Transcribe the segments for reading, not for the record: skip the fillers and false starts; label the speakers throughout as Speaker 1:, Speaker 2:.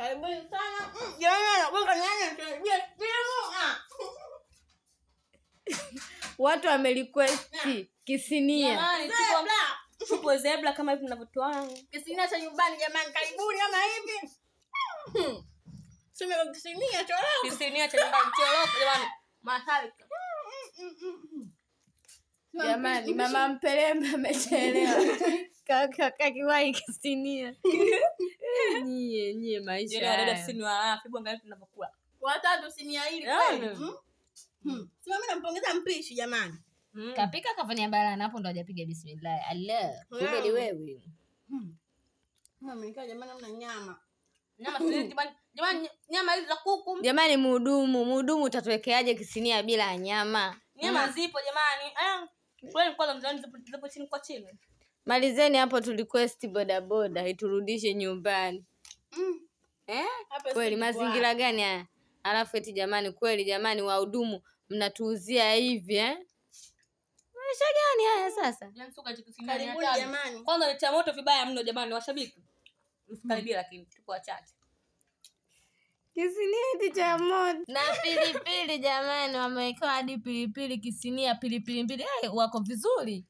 Speaker 1: Karibuni sana. Jamani nakuwa nyanya tunaibia simu.
Speaker 2: Watu wamerequest kisinia.
Speaker 1: Jamani
Speaker 3: tupo zebra kama hivi tunavyotoa.
Speaker 1: Kisinia cha nyumbani jamani, karibuni kama hivi. Sema kisinia choroko.
Speaker 3: Kisinia cha nyumbani choroko jamani. Masalika.
Speaker 2: Jamani mama Mpelembe amechelewa. Kaka kiwai kisinia. Nyie maisha.
Speaker 3: Ndio dada sisi wa Fibu angalia tunavyokuwa.
Speaker 1: Watatu sinia hili kweli. Sema mimi nampongeza mpishi jamani.
Speaker 2: Kapika kafanya balana hapo ndo hajapiga bismillah. Allah. Kumbe ni wewe.
Speaker 1: Mama nikaa jamani mna nyama.
Speaker 3: Nyama sisi jamani nyama hizi za kuku.
Speaker 2: Jamani mhudumu utatuwekeaje kisinia bila nyama?
Speaker 3: Nyama zipo jamani. Kwani kwanza mzani zipo chini kwa chini.
Speaker 2: Malizeni hapo tu request boda iturudishe nyumbani. Kweli mazingira gani haya? Alafu eti jamani kweli jamani wahudumu mnatuuzia hivi maisha gani haya sasa?
Speaker 1: Karibuni jamani.
Speaker 3: Kwanza ni moto vibaya mno jamani washabiki. Msikaribia lakini tupo wachache.
Speaker 2: Kisinia cha moto. Na pilipili jamani wamewekewa hadi pilipili kisinia pilipili mbili. Wako vizuri.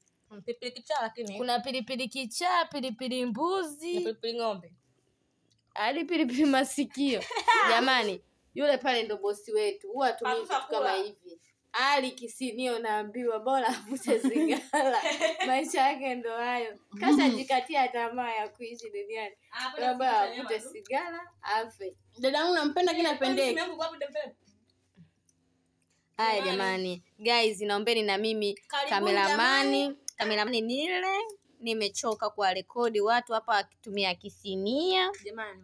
Speaker 3: Pilipili kichaa lakini.
Speaker 2: Kuna pilipili kichaa, pilipili mbuzi,
Speaker 3: na pilipili ng'ombe.
Speaker 2: Hadi pilipili masikio. Jamani, yule pale ndo bosi wetu. Huwa tumii kitu kama hivi. Ali Kisinio naambiwa bora avute sigara. Maisha yake ndo hayo. Kasha jikatia tamaa ya kuishi duniani. Bora avute sigara, afe.
Speaker 1: Dadangu nampenda kila pendeke.
Speaker 2: Haya jamani. Guys, naombeni na mimi kameramani nile. Nimechoka kwa rekodi watu hapa wakitumia kisinia.
Speaker 3: Jamani.